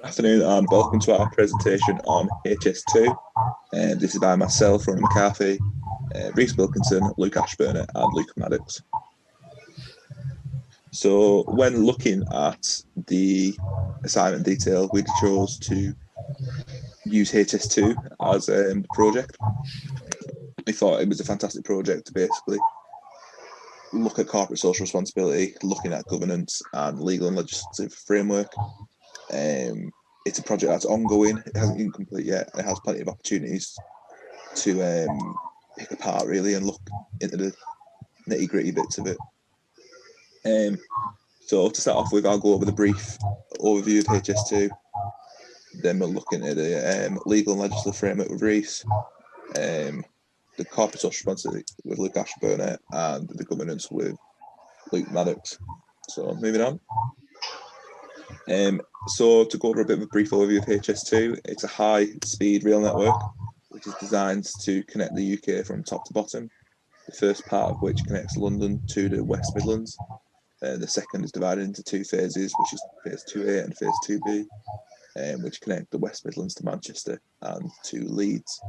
Afternoon and welcome to our presentation on HS2. This is by myself, Ronan McCarthy, Reece Wilkinson, Luke Ashburner and Luke Maddox. So when looking at the assignment detail, we chose to use HS2 as the project. We thought it was a fantastic project to basically look at corporate social responsibility, looking at governance and legal and legislative framework. It's a project that's ongoing. It hasn't been complete yet. It has plenty of opportunities to pick apart really and look into the nitty gritty bits of it. So to start off with, I'll go over the brief overview of HS2. Then we'll look into the legal and legislative framework with Reece, the corporate social responsibility with Luke Ashburner, and the governance with Luke Maddox. So moving on. So to go over a bit of a brief overview of HS2, it's a high-speed rail network which is designed to connect the UK from top to bottom. The first part of which connects London to the West Midlands. The second is divided into two phases, which is phase 2A and phase 2B, which connect the West Midlands to Manchester and to Leeds.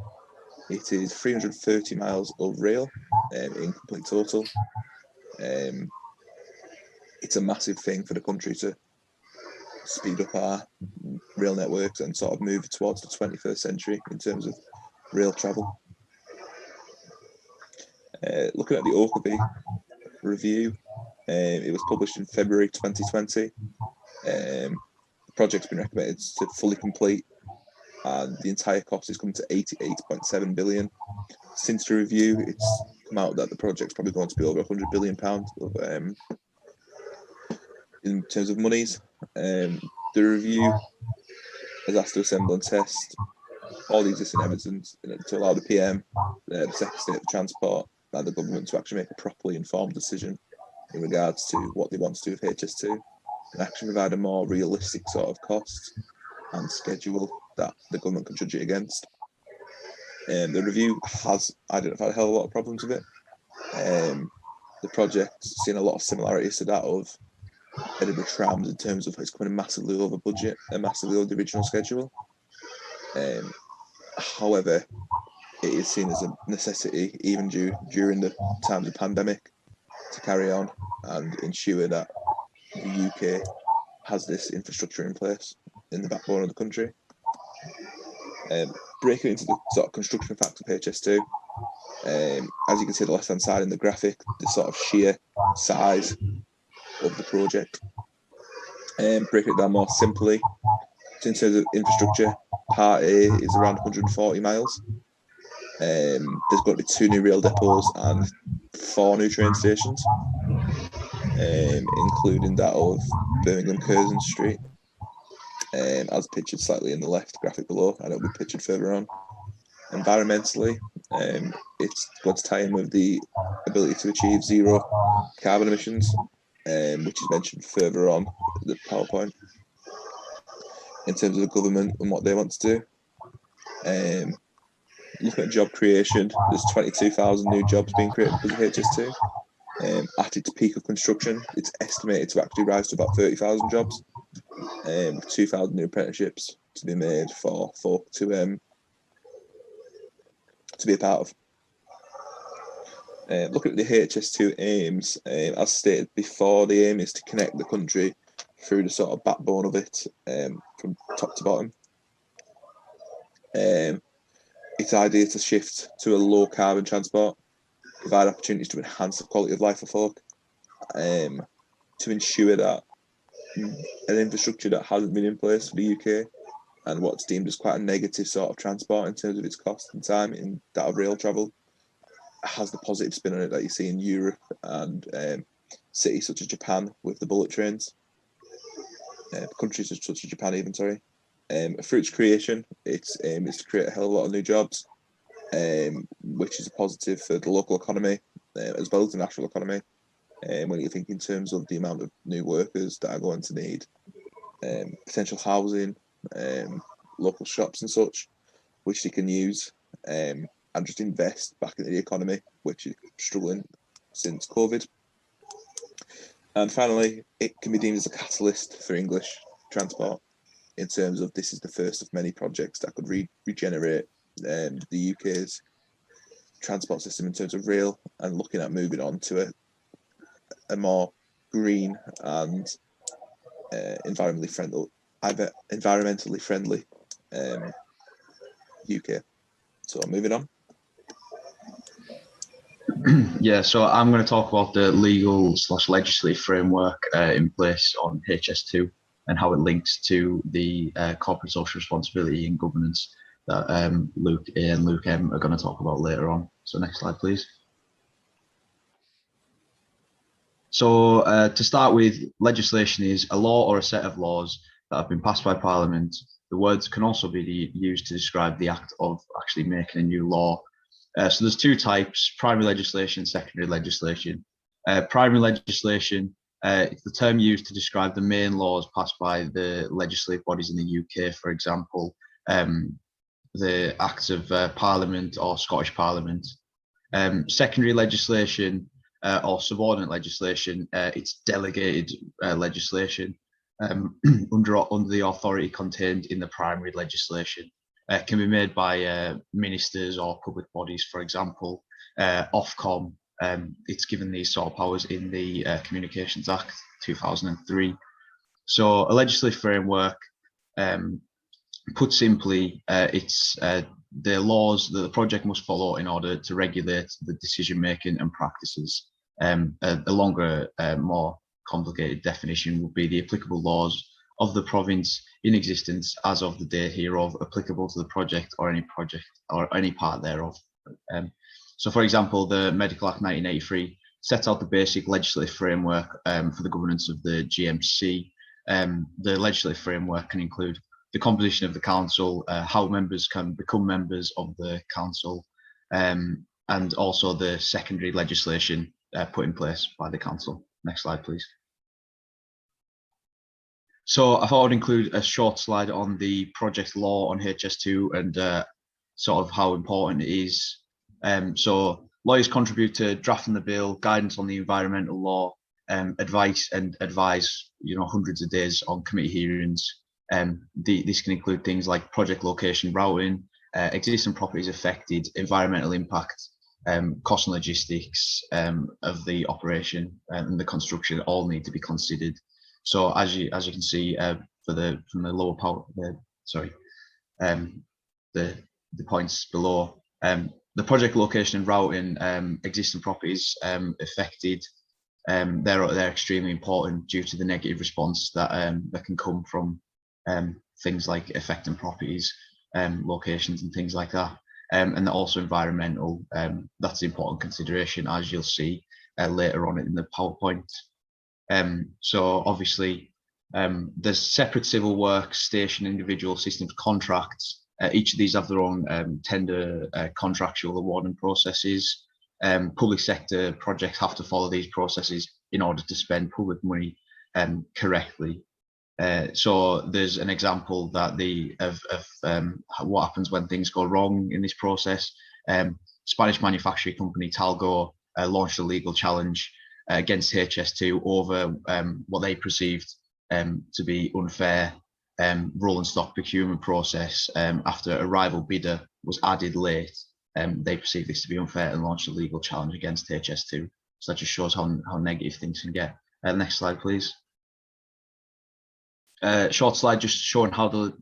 It is 330 miles of rail in complete total. It's a massive thing for the country to speed up our rail networks and sort of move towards the 21st century in terms of rail travel. Looking at the Oakerby review, it was published in February 2020. The project's been recommended to fully complete, and the entire cost is coming to 88.7 billion. Since the review, it's come out that the project's probably going to be over 100 billion pounds in terms of monies. The review has asked to assemble and test all the existing evidence to allow the PM, the Secretary of Transport, and the government to actually make a properly informed decision in regards to what they want to do with HS2 and actually provide a more realistic sort of cost and schedule that the government can judge it against. The review has identified a hell of a lot of problems with it. The project's seen a lot of similarities to that of Edinburgh Trams in terms of it's coming massively over budget and massively over the original schedule. However, it is seen as a necessity, even during the times of pandemic, to carry on and ensure that the UK has this infrastructure in place in the backbone of the country. Breaking into the sort of construction facts of HS2, as you can see on the left-hand side in the graphic, the sort of sheer size of the project. Breaking it down more simply, in terms of infrastructure, Part A is around 140 miles. There's going to be 2 new rail depots and 4 new train stations, including that of Birmingham Curzon Street, as pictured slightly in the left graphic below, and it'll be pictured further on. Environmentally, it's going to tie in with the ability to achieve zero carbon emissions, which is mentioned further on the PowerPoint. In terms of the government and what they want to do, looking at job creation, there's 22,000 new jobs being created because of HS2. At its peak of construction, it's estimated to actually rise to about 30,000 jobs, with 2,000 new apprenticeships to be made for folk to be a part of. Looking at the HS2 aims, as stated before, the aim is to connect the country through the sort of backbone of it, from top to bottom. It's ideal to shift to a low carbon transport, provide opportunities to enhance the quality of life for folk, to ensure that an infrastructure that hasn't been in place for the UK and what's deemed as quite a negative sort of transport in terms of its cost and time in that of rail travel has the positive spin on it that you see in Europe and cities such as Japan with the bullet trains. Countries such as Japan even, sorry. Through its creation, its aim is to create a hell of a lot of new jobs, which is a positive for the local economy as well as the national economy. When you think in terms of the amount of new workers that are going to need, potential housing, local shops and such, which they can use and just invest back into the economy, which is struggling since COVID. And finally, it can be deemed as a catalyst for English transport. in terms of this is the first of many projects that could regenerate the UK's transport system in terms of rail, and looking at moving on to a more green and environmentally friendly UK. So moving on. Yeah, so I'm going to talk about the legal/legislative framework in place on HS2 and how it links to the corporate social responsibility and governance that Luke A and Luke M are going to talk about later on. So next slide, please. So to start with, legislation is a law or a set of laws that have been passed by Parliament. The words can also be used to describe the act of actually making a new law. So there's two types: primary legislation, secondary legislation. Primary legislation, it's the term used to describe the main laws passed by the legislative bodies in the UK, for example, the Acts of Parliament or Scottish Parliament. Secondary legislation or subordinate legislation, it's delegated legislation under the authority contained in the primary legislation. Can be made by ministers or public bodies, for example, Ofcom. It's given these sort of powers in the Communications Act 2003. So a legislative framework, put simply, it's the laws that the project must follow in order to regulate the decision making and practices. A longer, more complicated definition would be the applicable laws of the province in existence as of the date hereof, applicable to the project or any part thereof. So for example, the Medical Act 1983 sets out the basic legislative framework for the governance of the GMC. The legislative framework can include the composition of the council, how members can become members of the council, and also the secondary legislation put in place by the council. Next slide, please. So I thought I'd include a short slide on the project law on HS2 and sort of how important it is. So lawyers contribute to drafting the bill, guidance on the environmental law, advice and advise, hundreds of days on committee hearings. This can include things like project location routing, existing properties affected, environmental impact, cost and logistics of the operation and the construction all need to be considered. So as you can see from the lower part, the points below, the project location and routing, existing properties affected, they're extremely important due to the negative response that that can come from things like affecting properties, locations and things like that, and also environmental. That's an important consideration, as you'll see later on in the PowerPoint. So obviously there's separate civil works, station, individual systems, contracts. Each of these have their own tender contractual awarding processes. Public sector projects have to follow these processes in order to spend public money correctly. So there's an example that of what happens when things go wrong in this process. Spanish manufacturing company Talgo launched a legal challenge against HS2 over what they perceived to be unfair rolling stock procurement process after a rival bidder was added late. They perceived this to be unfair and launched a legal challenge against HS2. So that just shows how negative things can get. Next slide, please. Short slide just showing how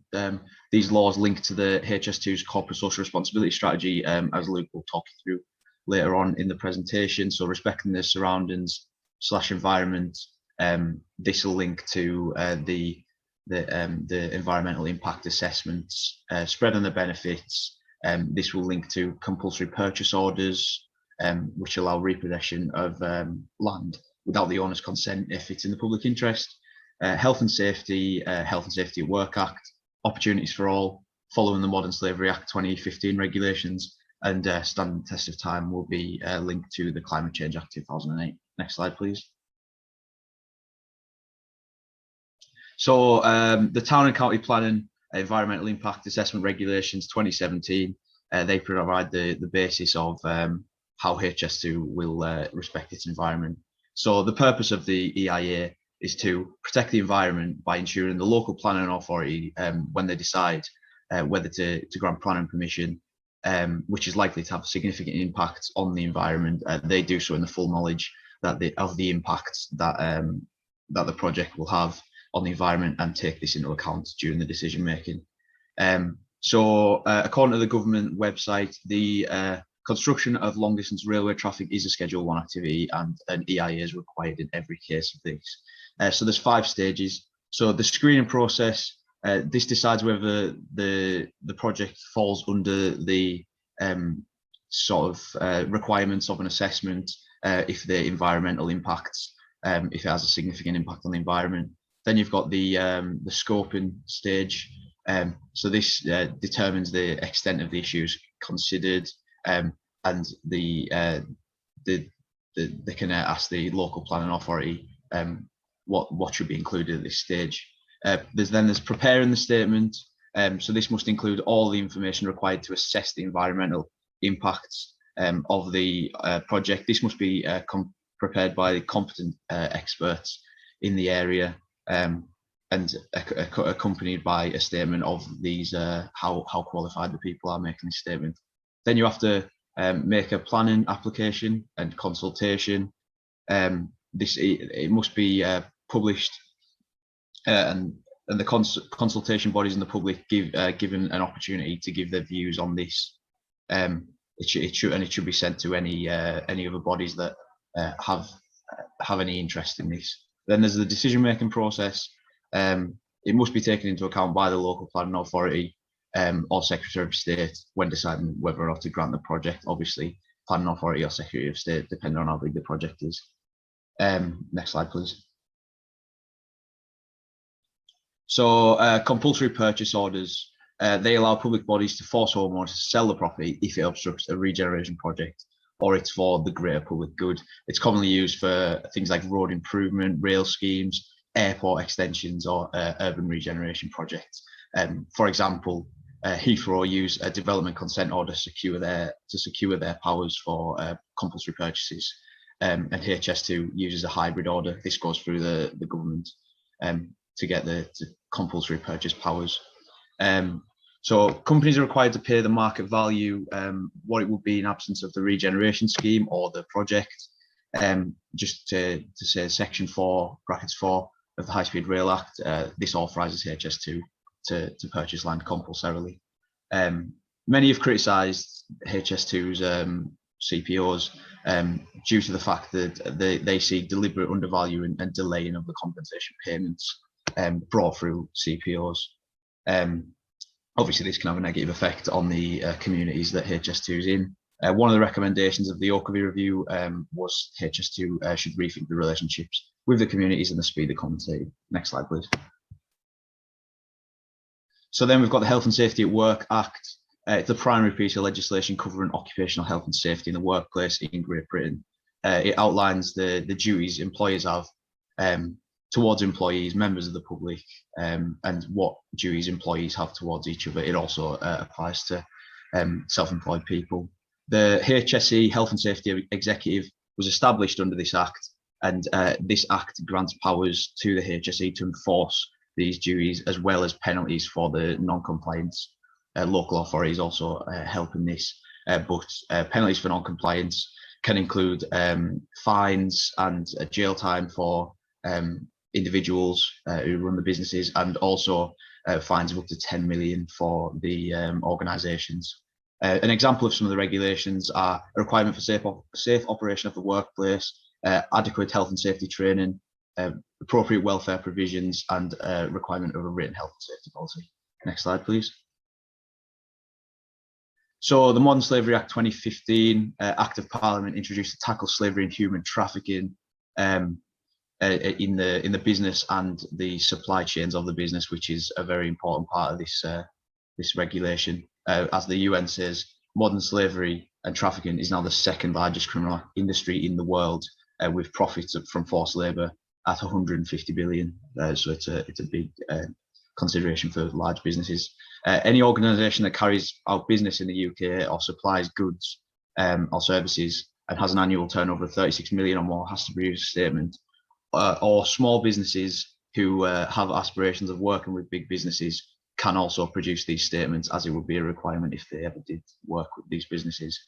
these laws link to the HS2's corporate social responsibility strategy, as Luke will talk you through later on in the presentation. So respecting the surroundings / environment, this will link to the environmental impact assessments, spreading the benefits. This will link to compulsory purchase orders, which allow repossession of land without the owner's consent if it's in the public interest. Health and Safety at Work Act, opportunities for all, following the Modern Slavery Act 2015 regulations, and standing test of time will be linked to the Climate Change Act 2008. Next slide, please. So the Town and County Planning Environmental Impact Assessment Regulations 2017, they provide the basis of how HS2 will respect its environment. So the purpose of the EIA is to protect the environment by ensuring the local planning authority, when they decide whether to grant planning permission, which is likely to have significant impacts on the environment, they do so in the full knowledge of the impacts that the project will have on the environment, and take this into account during the decision making. So according to the government website, the construction of long distance railway traffic is a Schedule 1 activity, and an EIA is required in every case of this. So there's 5 stages. So the screening process, this decides whether the project falls under the sort of requirements of an assessment, if the environmental impacts, if it has a significant impact on the environment. Then you've got the scoping stage. So this determines the extent of the issues considered, and they can ask the local planning authority what should be included at this stage. There's preparing the statement. So this must include all the information required to assess the environmental impacts of the project. This must be prepared by competent experts in the area, and accompanied by a statement of these, how qualified the people are making this statement. Then you have to make a planning application and consultation. It must be published, and the consultation bodies and the public given an opportunity to give their views on this. It should be sent to any other bodies that have any interest in this. Then there's the decision-making process. It must be taken into account by the local planning authority or Secretary of State when deciding whether or not to grant the project. Obviously, planning authority or Secretary of State, depending on how big the project is. Next slide, please. So compulsory purchase orders, they allow public bodies to force homeowners to sell the property if it obstructs a regeneration project or it's for the greater public good. It's commonly used for things like road improvement, rail schemes, airport extensions, or urban regeneration projects. For example, Heathrow use a development consent order to secure their powers for compulsory purchases, and HS2 uses a hybrid order. This goes through the government to get the compulsory purchase powers. So companies are required to pay the market value, what it would be in absence of the regeneration scheme or the project. Just to say section 4, brackets 4 of the High Speed Rail Act, this authorises HS2 to purchase land compulsorily. Many have criticised HS2's CPOs due to the fact that they see deliberate undervaluing and delaying of the compensation payments brought through CPOs. Obviously, this can have a negative effect on the communities that HS2 is in. One of the recommendations of the Oakley review was HS2 should rethink the relationships with the communities and the speed of compensating. Next slide, please. So then we've got the Health and Safety at Work Act. It's the primary piece of legislation covering occupational health and safety in the workplace in Great Britain. It outlines the duties employers have towards employees, members of the public, and what duties employees have towards each other. It also applies to self-employed people. The HSE, Health and Safety Executive, was established under this Act, and this Act grants powers to the HSE to enforce these duties, as well as penalties for the non-compliance. Local authorities also help in this, but penalties for non-compliance can include fines and jail time for individuals who run the businesses, and also fines of up to 10 million for the organisations. An example of some of the regulations are a requirement for safe operation of the workplace, adequate health and safety training, appropriate welfare provisions, and requirement of a written health and safety policy. Next slide, please. So the Modern Slavery Act 2015, Act of Parliament, introduced to tackle slavery and human trafficking in the business and the supply chains of the business, which is a very important part of this regulation. As the UN says, modern slavery and trafficking is now the second largest criminal industry in the world, with profits from forced labour at 150 billion. So it's a big consideration for large businesses. Any organisation that carries out business in the UK or supplies goods or services and has an annual turnover of 36 million or more has to produce a statement or small businesses who have aspirations of working with big businesses can also produce these statements, as it would be a requirement if they ever did work with these businesses.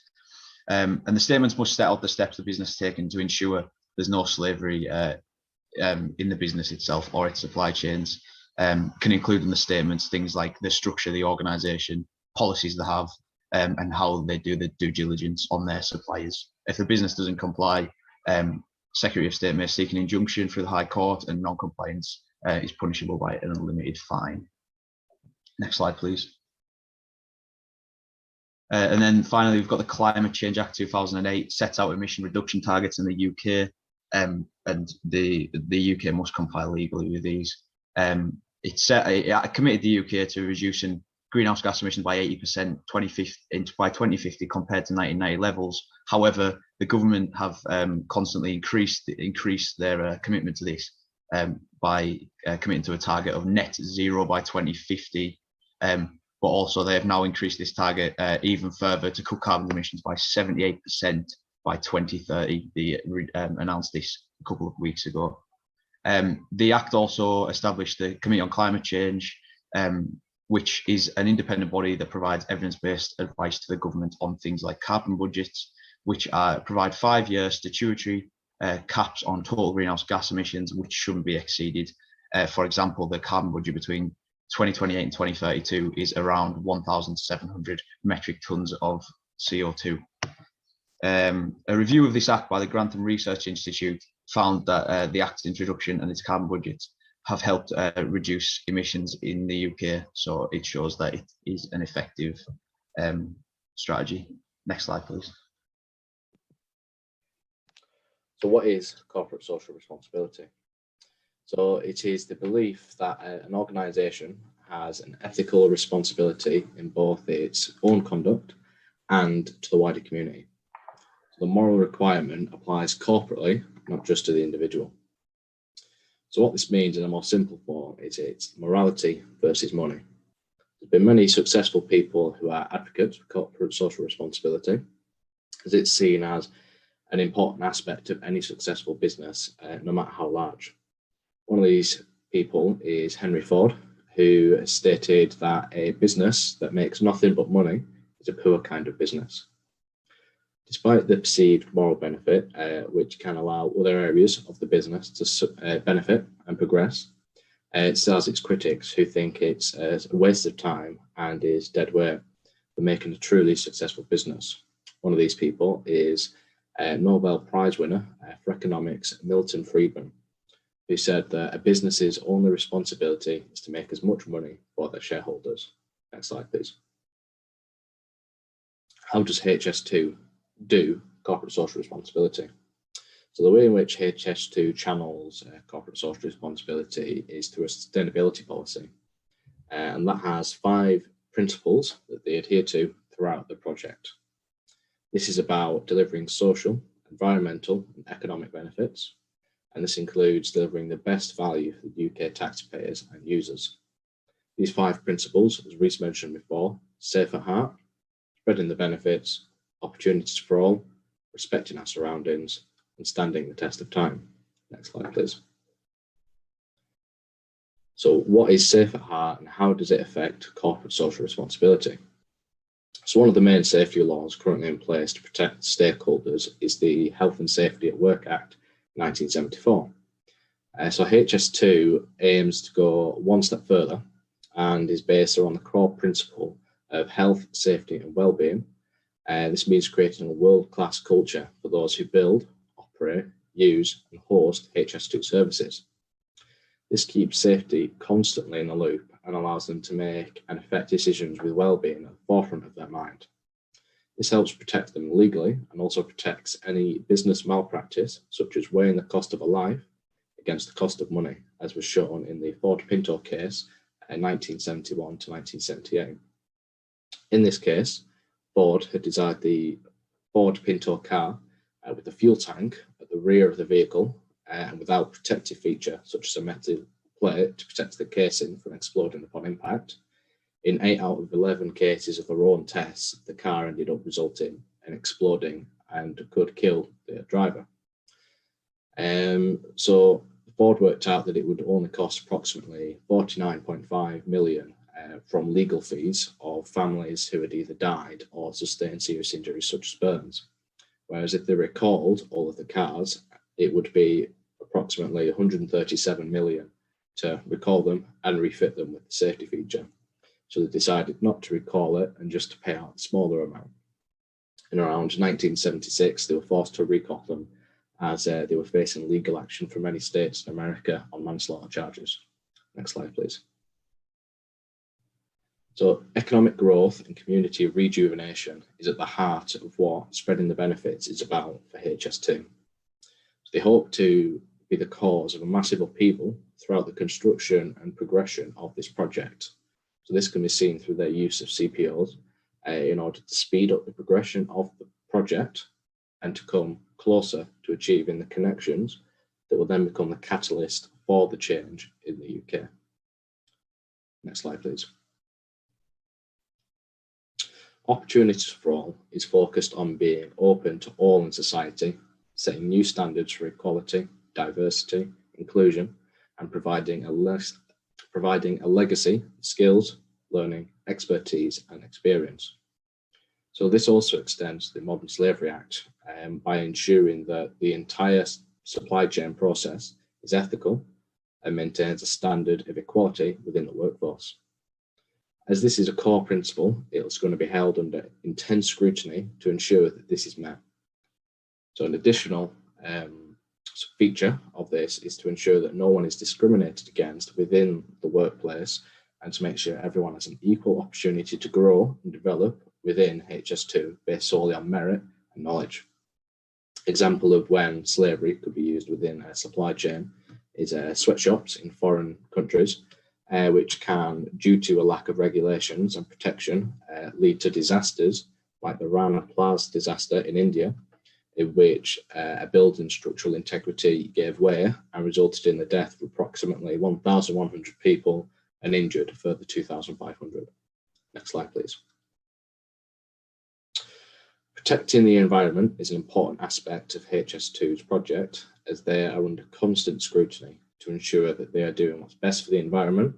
And the statements must set out the steps the business has taken to ensure there's no slavery in the business itself or its supply chains. Can include in the statements things like the structure of the organisation, policies they have, and how they do the due diligence on their suppliers. If the business doesn't comply, Secretary of State may seek an injunction through the High Court, and non-compliance is punishable by an unlimited fine. Next slide, please. And then finally, we've got the Climate Change Act 2008, sets out emission reduction targets in the UK, and the UK must comply legally with these. It committed the UK to reducing greenhouse gas emissions by 80% by 2050 compared to 1990 levels. However, the government have constantly increased their commitment to this by committing to a target of net zero by 2050. But also they have now increased this target even further to cut carbon emissions by 78% by 2030. They announced this a couple of weeks ago. The Act also established the Committee on Climate Change, which is an independent body that provides evidence-based advice to the government on things like carbon budgets, which provide 5-year statutory caps on total greenhouse gas emissions, which shouldn't be exceeded. For example, the carbon budget between 2028 and 2032 is around 1,700 metric tons of CO2. A review of this Act by the Grantham Research Institute found that the Act's introduction and its carbon budgets have helped reduce emissions in the UK. So it shows that it is an effective strategy. Next slide, please. So what is corporate social responsibility? So it is the belief that an organisation has an ethical responsibility in both its own conduct and to the wider community. So the moral requirement applies corporately, not just to the individual. So what this means in a more simple form is it's morality versus money. There's been many successful people who are advocates for corporate social responsibility, as it's seen as an important aspect of any successful business, no matter how large. One of these people is Henry Ford, who has stated that a business that makes nothing but money is a poor kind of business. Despite the perceived moral benefit, which can allow other areas of the business to benefit and progress, it still has its critics who think it's a waste of time and is dead weight for making a truly successful business. One of these people is Nobel Prize winner for economics, Milton Friedman, who said that a business's only responsibility is to make as much money for their shareholders. Next slide, please. How does HS2 do corporate social responsibility? So the way in which HS2 channels corporate social responsibility is through a sustainability policy. And that has 5 principles that they adhere to throughout the project. This is about delivering social, environmental, and economic benefits. And this includes delivering the best value for the UK taxpayers and users. These 5 principles, as Reece mentioned before: safe at heart, spreading the benefits, opportunities for all, respecting our surroundings, and standing the test of time. Next slide, please. So what is safe at heart and how does it affect corporate social responsibility? So one of the main safety laws currently in place to protect stakeholders is the Health and Safety at Work Act 1974. So HS2 aims to go one step further and is based on the core principle of health, safety and well-being. This means creating a world-class culture for those who build, operate, use and host HS2 services. This keeps safety constantly in the loop and allows them to make and affect decisions with well-being at the forefront of their mind. This helps protect them legally and also protects any business malpractice, such as weighing the cost of a life against the cost of money, as was shown in the Ford Pinto case in 1971 to 1978. In this case, Ford had designed the Ford Pinto car with a fuel tank at the rear of the vehicle and without protective feature such as a metal plate to protect the casing from exploding upon impact. In 8 out of 11 cases of their own tests, the car ended up resulting in exploding and could kill the driver. So Ford worked out that it would only cost approximately 49.5 million from legal fees of families who had either died or sustained serious injuries such as burns. Whereas if they recalled all of the cars, it would be approximately 137 million to recall them and refit them with the safety feature. So they decided not to recall it and just to pay out a smaller amount. In around 1976, they were forced to recall them as they were facing legal action from many states in America on manslaughter charges. Next slide, please. So economic growth and community rejuvenation is at the heart of what spreading the benefits is about for HS2. So they hope to be the cause of a massive upheaval throughout the construction and progression of this project. So this can be seen through their use of CPOs in order to speed up the progression of the project and to come closer to achieving the connections that will then become the catalyst for the change in the UK. Next slide, please. Opportunities for All is focused on being open to all in society, setting new standards for equality, diversity, inclusion, and providing a legacy, skills, learning, expertise, and experience. So this also extends the Modern Slavery Act by ensuring that the entire supply chain process is ethical and maintains a standard of equality within the workforce. As this is a core principle, it's going to be held under intense scrutiny to ensure that this is met. So an additional feature of this is to ensure that no one is discriminated against within the workplace and to make sure everyone has an equal opportunity to grow and develop within HS2 based solely on merit and knowledge. Example of when slavery could be used within a supply chain is sweatshops in foreign countries, which can, due to a lack of regulations and protection, lead to disasters like the Rana Plaza disaster in India, in which a building's structural integrity gave way and resulted in the death of approximately 1,100 people and injured a further 2,500. Next slide, please. Protecting the environment is an important aspect of HS2's project, as they are under constant scrutiny to ensure that they are doing what's best for the environment,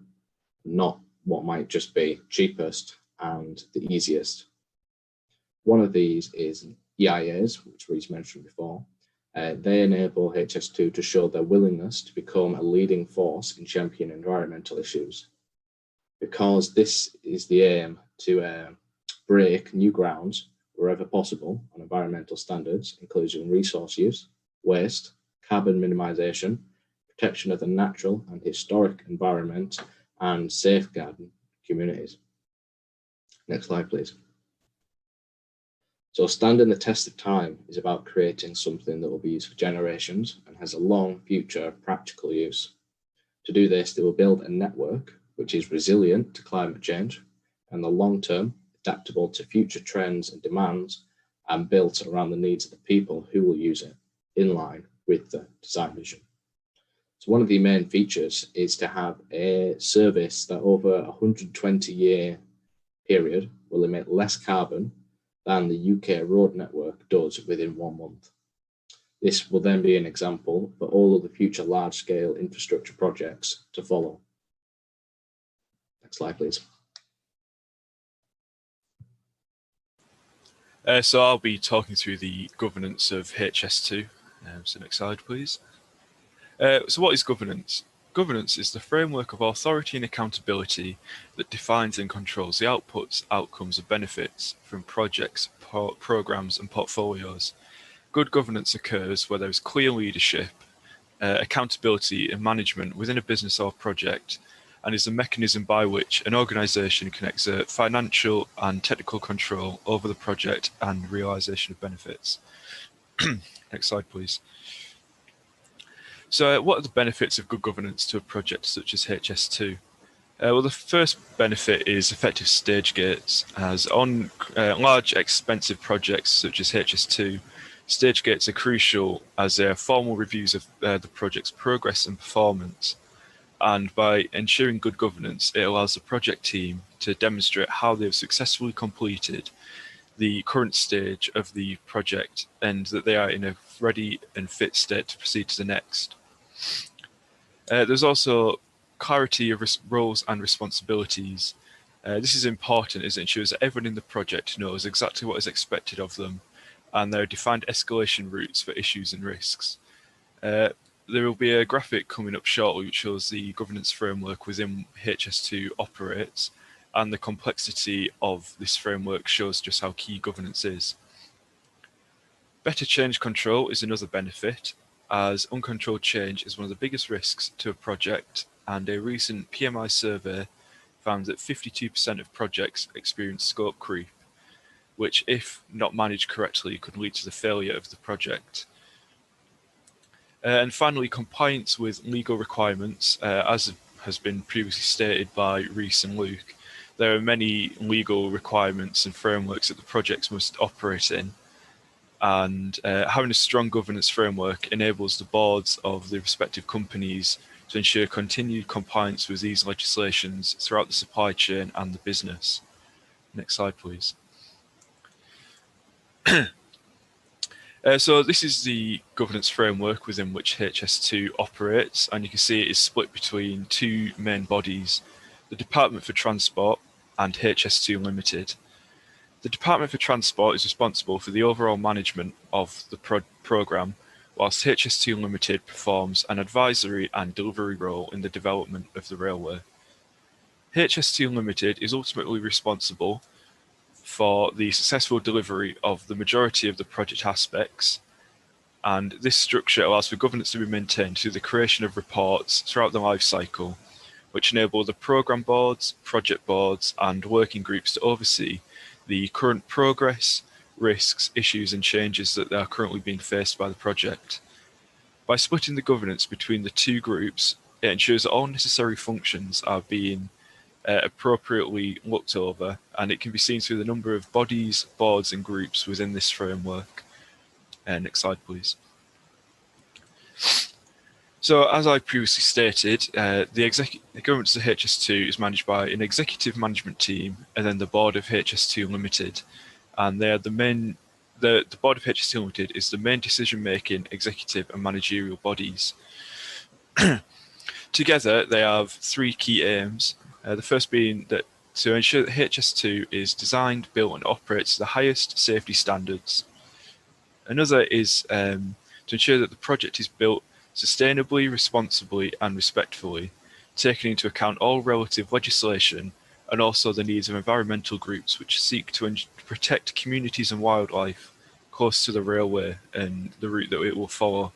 not what might just be cheapest and the easiest. One of these is EIAs, which Reece mentioned before. They enable HS2 to show their willingness to become a leading force in championing environmental issues. Because this is the aim to break new grounds wherever possible on environmental standards, including resource use, waste, carbon minimization, protection of the natural and historic environment, and safeguarding communities. Next slide, please. So standing the test of time is about creating something that will be used for generations and has a long future practical use. To do this, they will build a network which is resilient to climate change and the long-term, adaptable to future trends and demands, and built around the needs of the people who will use it in line with the design vision. So one of the main features is to have a service that over a 120-year period will emit less carbon than the UK road network does within 1 month. This will then be an example for all of the future large-scale infrastructure projects to follow. Next slide, please. So I'll be talking through the governance of HS2. So next slide, please. So what is governance? Governance is the framework of authority and accountability that defines and controls the outputs, outcomes, and benefits from projects, programs, and portfolios. Good governance occurs where there is clear leadership, accountability, and management within a business or project, and is the mechanism by which an organisation can exert financial and technical control over the project and realisation of benefits. Next slide, please. So what are the benefits of good governance to a project such as HS2? Well, the first benefit is effective stage gates, as on large expensive projects such as HS2, stage gates are crucial as they are formal reviews of the project's progress and performance. And by ensuring good governance, it allows the project team to demonstrate how they have successfully completed the current stage of the project and that they are in a ready and fit state to proceed to the next. There's also clarity of roles and responsibilities. This is important as it ensures that everyone in the project knows exactly what is expected of them, and there are defined escalation routes for issues and risks. There will be a graphic coming up shortly which shows the governance framework within HS2 operates, and the complexity of this framework shows just how key governance is. Better change control is another benefit, as uncontrolled change is one of the biggest risks to a project, and a recent PMI survey found that 52% of projects experience scope creep, which, if not managed correctly, could lead to the failure of the project. And finally, compliance with legal requirements, as has been previously stated by Reece and Luke. There are many legal requirements and frameworks that the projects must operate in, and having a strong governance framework enables the boards of the respective companies to ensure continued compliance with these legislations throughout the supply chain and the business. Next slide, please. So this is the governance framework within which HS2 operates, and you can see it is split between two main bodies, the Department for Transport and HS2 Limited. The Department for Transport is responsible for the overall management of the programme, whilst HS2 Limited performs an advisory and delivery role in the development of the railway. HS2 Limited is ultimately responsible for the successful delivery of the majority of the project aspects, and this structure allows for governance to be maintained through the creation of reports throughout the life cycle, which enable the programme boards, project boards, and working groups to oversee the current progress, risks, issues, and changes that are currently being faced by the project. By splitting the governance between the two groups, it ensures that all necessary functions are being appropriately looked over, and it can be seen through the number of bodies, boards, and groups within this framework. Next slide, please. So, as I previously stated, the governance of HS2 is managed by an executive management team and then the board of HS2 Limited, and they are the board of HS2 Limited is the main decision-making executive and managerial bodies. Together, they have three key aims. The first being that to ensure that HS2 is designed, built, and operates to the highest safety standards. Another is to ensure that the project is built sustainably, responsibly, and respectfully, taking into account all relative legislation and also the needs of environmental groups which seek to protect communities and wildlife close to the railway and the route that it will follow.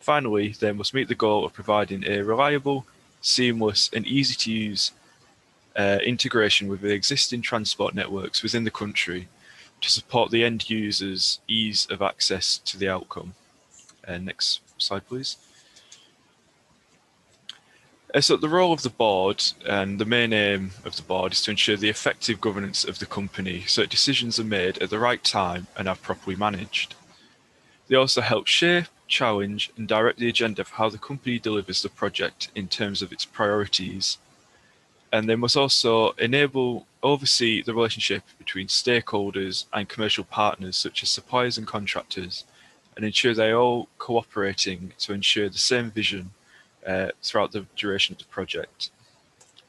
Finally, they must meet the goal of providing a reliable, seamless, and easy-to-use integration with the existing transport networks within the country to support the end users' ease of access to the outcome. Next slide, please. So the role of the board and the main aim of the board is to ensure the effective governance of the company so that decisions are made at the right time and are properly managed. They also help shape, challenge, and direct the agenda for how the company delivers the project in terms of its priorities. And they must also oversee the relationship between stakeholders and commercial partners such as suppliers and contractors, and ensure they are all cooperating to ensure the same vision throughout the duration of the project.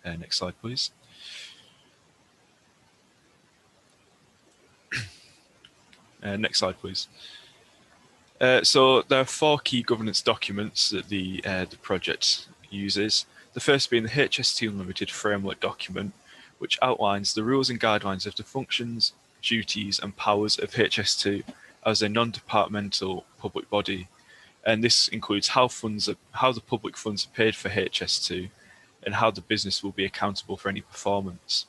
Next slide, please. Next slide, please. So there are four key governance documents that the project uses. The first being the HS2 Limited Framework Document, which outlines the rules and guidelines of the functions, duties, and powers of HS2 as a non-departmental public body. And this includes how the public funds are paid for HS2 and how the business will be accountable for any performance.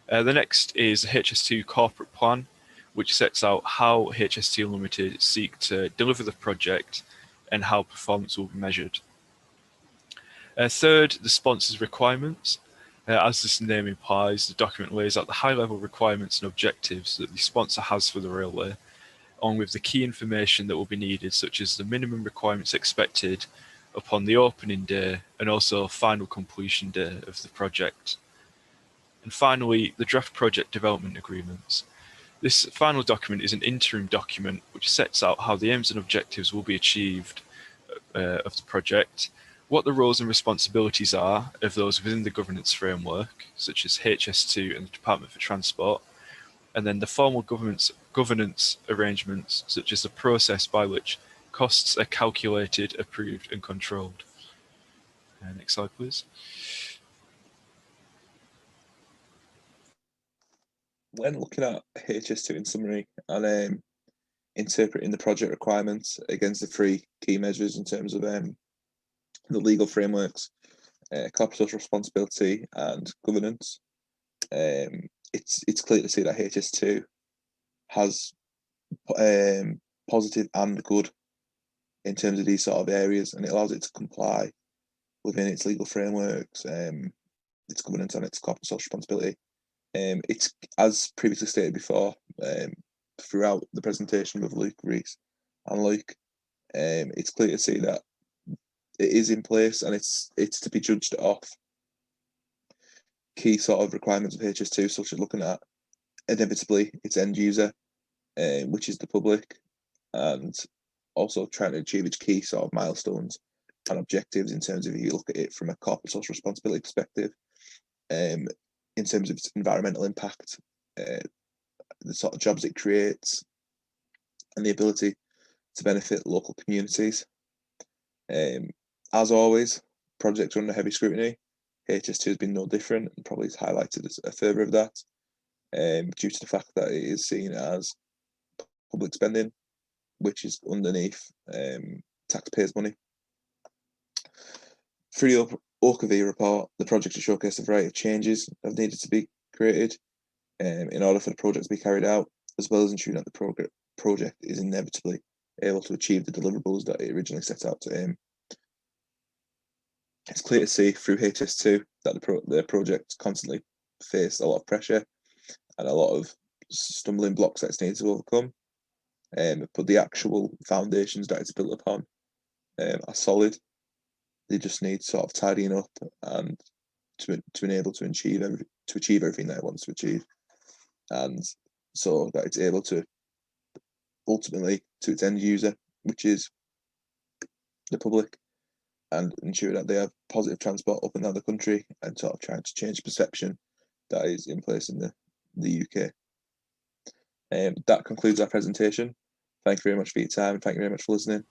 The next is the HS2 Corporate Plan, which sets out how HS2 Limited seek to deliver the project and how performance will be measured. Third, the sponsor's requirements. As this name implies, the document lays out the high-level requirements and objectives that the sponsor has for the railway, along with the key information that will be needed, such as the minimum requirements expected upon the opening day and also final completion day of the project. And finally, the draft project development agreements. This final document is an interim document which sets out how the aims and objectives will be achieved of the project, what the roles and responsibilities are of those within the governance framework, such as HS2 and the Department for Transport, and then the formal governance arrangements, such as the process by which costs are calculated, approved, and controlled. Next slide, please. When looking at HS2 in summary and interpreting the project requirements against the three key measures in terms of the legal frameworks, corporate social responsibility and governance, it's clear to see that HS2 has positive and good in terms of these sort of areas, and it allows it to comply within its legal frameworks, its governance and its corporate social responsibility. It's, as previously stated before, throughout the presentation with Luke, Reece and Luke, it's clear to see that it is in place and it's to be judged off key sort of requirements of HS2, such as looking at inevitably its end user, which is the public, and also trying to achieve its key sort of milestones and objectives in terms of, if you look at it from a corporate social responsibility perspective, in terms of its environmental impact, the sort of jobs it creates, and the ability to benefit local communities. As always, projects are under heavy scrutiny. HS2 has been no different, and probably has highlighted a further of that, due to the fact that it is seen as public spending, which is underneath taxpayers' money. Through the OCV report, the project has showcased a variety of changes that have needed to be created in order for the project to be carried out, as well as ensuring that the project is inevitably able to achieve the deliverables that it originally set out to aim. It's clear to see through HS2 that the project constantly faced a lot of pressure and a lot of stumbling blocks that it's needed to overcome, but the actual foundations that it's built upon are solid. They just need sort of tidying up and to enable to achieve everything that it wants to achieve, and so that it's able to ultimately to its end user, which is the public, and ensure that they have positive transport up and down the country, and sort of trying to change the perception that is in place in the UK. That concludes our presentation. Thank you very much for your time. Thank you very much for listening.